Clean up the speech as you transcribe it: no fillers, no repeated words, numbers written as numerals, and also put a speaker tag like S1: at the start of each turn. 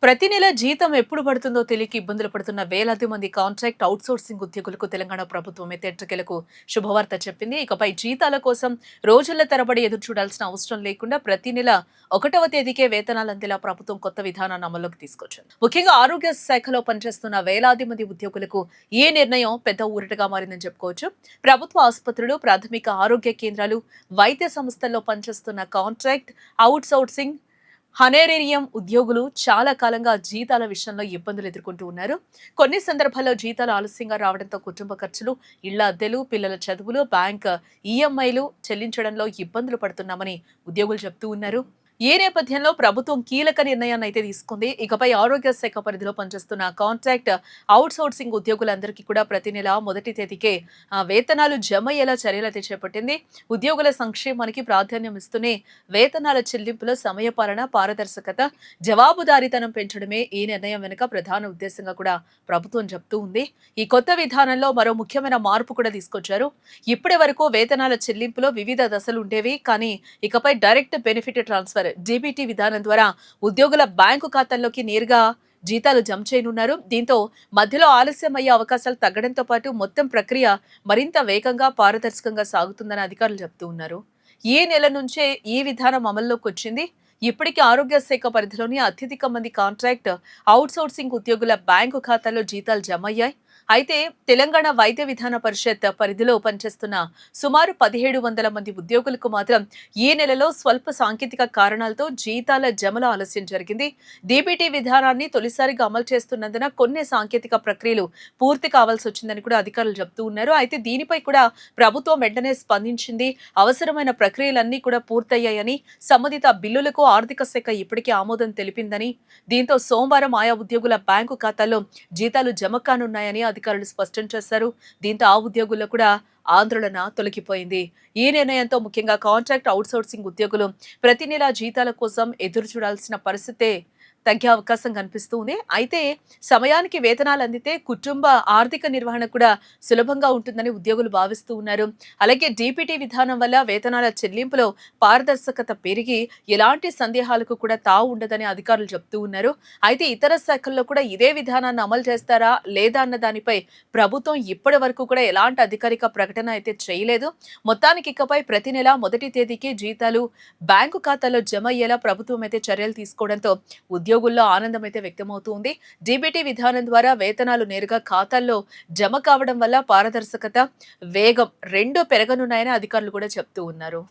S1: ప్రతి నెల జీతం ఎప్పుడు పడుతుందో తెలియక ఇబ్బందులు పడుతున్న వేలాది మంది కాంట్రాక్ట్ అవుట్సోర్సింగ్ ఉద్యోగులకు తెలంగాణ ప్రభుత్వం ఎట్టకేలకు శుభవార్త చెప్పింది. ఇకపై జీతాల కోసం రోజుల తరబడి ఎదురు చూడాల్సిన అవసరం లేకుండా ప్రతి నెల 1వ తేదీకే వేతనాలు అందేలా ప్రభుత్వం కొత్త విధానాన్ని అమల్లోకి తీసుకొచ్చింది. ముఖ్యంగా ఆరోగ్య శాఖలో పనిచేస్తున్న వేలాది మంది ఉద్యోగులకు ఈ నిర్ణయం పెద్ద ఊరటగా మారిందని చెప్పుకోవచ్చు. ప్రభుత్వ ఆసుపత్రులు, ప్రాథమిక ఆరోగ్య కేంద్రాలు, వైద్య సంస్థల్లో పనిచేస్తున్న కాంట్రాక్ట్ అవుట్సోర్సింగ్ హనేరేరియం ఉద్యోగులు చాలా కాలంగా జీతాల విషయంలో ఇబ్బందులు ఎదుర్కొంటూ ఉన్నారు. కొన్ని సందర్భాల్లో జీతాలు ఆలస్యంగా రావడంతో కుటుంబ ఖర్చులు, ఇళ్ల అద్దెలు, పిల్లల చదువులు, బ్యాంక్ ఈఎంఐలు చెల్లించడంలో ఇబ్బందులు పడుతున్నామని ఉద్యోగులు చెబుతూ ఉన్నారు. ఈ నేపథ్యంలో ప్రభుత్వం కీలక నిర్ణయాన్ని అయితే తీసుకుంది. ఇకపై ఆరోగ్య శాఖ పరిధిలో పనిచేస్తున్న కాంట్రాక్ట్ అవుట్సోర్సింగ్ ఉద్యోగులందరికీ కూడా ప్రతి నెల 1వ తేదీకే వేతనాలు జమ అయ్యేలా చర్యలైతే చేపట్టింది. ఉద్యోగుల సంక్షేమానికి ప్రాధాన్యం ఇస్తూనే వేతనాల చెల్లింపులో సమయపాలన, పారదర్శకత, జవాబుదారీతనం పెంచడమే ఈ నిర్ణయం వెనుక ప్రధాన ఉద్దేశంగా కూడా ప్రభుత్వం చెప్తూ ఉంది. ఈ కొత్త విధానంలో మరో ముఖ్యమైన మార్పు కూడా తీసుకొచ్చారు. ఇప్పటి వరకు వేతనాల చెల్లింపులో వివిధ దశలు ఉండేవి. కానీ ఇకపై డైరెక్ట్ బెనిఫిట్ ట్రాన్స్ఫర్ డీబీటీ విధానం ద్వారా ఉద్యోగుల బ్యాంకు ఖాతాల్లోకి నేరుగా జీతాలు జమ చేయనున్నారు. దీంతో మధ్యలో ఆలస్యం అయ్యే అవకాశాలు తగ్గడంతో పాటు మొత్తం ప్రక్రియ మరింత వేగంగా, పారదర్శకంగా సాగుతుందని అధికారులు చెబుతూ ఉన్నారు. ఈ నెల నుంచే ఈ విధానం అమల్లోకి వచ్చింది. ఇప్పటికీ ఆరోగ్య శాఖ పరిధిలోని అత్యధిక మంది కాంట్రాక్ట్ అవుట్సోర్సింగ్ ఉద్యోగుల బ్యాంకు ఖాతాల్లో జీతాలు జమ అయ్యాయి. అయితే తెలంగాణ వైద్య విధాన పరిషత్ పరిధిలో పనిచేస్తున్న సుమారు 1700 మంది ఉద్యోగులకు మాత్రం ఈ నెలలో స్వల్ప సాంకేతిక కారణాలతో జీతాల జమల ఆలస్యం జరిగింది. డీబీటీ విధానాన్ని తొలిసారిగా అమలు చేస్తున్నందున కొన్ని సాంకేతిక ప్రక్రియలు పూర్తి కావాల్సి వచ్చిందని కూడా అధికారులు చెబుతూ ఉన్నారు. అయితే దీనిపై కూడా ప్రభుత్వం వెంటనే స్పందించింది. అవసరమైన ప్రక్రియలన్నీ కూడా పూర్తయ్యాయని, సంబంధిత బిల్లులకు ఆర్థిక శాఖ ఇప్పటికే ఆమోదం తెలిపిందని, దీంతో సోమవారం ఆయా ఉద్యోగుల బ్యాంకు ఖాతాల్లో జీతాలు జమ కానున్నాయని అధికారులు స్పష్టం చేశారు. దీంతో ఆ ఉద్యోగుల్లో కూడా ఆందోళన తొలగిపోయింది. ఈ నిర్ణయంతో ముఖ్యంగా కాంట్రాక్ట్ అవుట్సోర్సింగ్ ఉద్యోగులు ప్రతి నెల జీతాల కోసం ఎదురు చూడాల్సిన పరిస్థితే తగ్గే అవకాశం కనిపిస్తుంది. అయితే సమయానికి వేతనాలు అందితే కుటుంబ ఆర్థిక నిర్వహణ కూడా సులభంగా ఉంటుందని ఉద్యోగులు భావిస్తూ ఉన్నారు. అలాగే డీపీటీ విధానం వల్ల వేతనాల చెల్లింపులో పారదర్శకత పెరిగి ఎలాంటి సందేహాలకు కూడా తావు ఉండదని అధికారులు చెబుతూ ఉన్నారు. అయితే ఇతర శాఖల్లో కూడా ఇదే విధానాన్ని అమలు చేస్తారా లేదా అన్న దానిపై ప్రభుత్వం ఇప్పటి వరకు కూడా ఎలాంటి అధికారిక ప్రకటన అయితే చేయలేదు. మొత్తానికి ఇకపై ప్రతి నెల 1వ తేదీకి జీతాలు బ్యాంకు ఖాతాలో జమ అయ్యేలా ప్రభుత్వం అయితే చర్యలు తీసుకోవడంతో ఉద్యోగుల్లో ఆనందం అయితే వ్యక్తమవుతుంది. డీబీటీ విధానం ద్వారా వేతనాలు నేరుగా ఖాతాల్లో జమ కావడం వల్ల పారదర్శకత, వేగం రెండూ పెరగనున్నాయని అధికారులు కూడా చెప్తూ ఉన్నారు.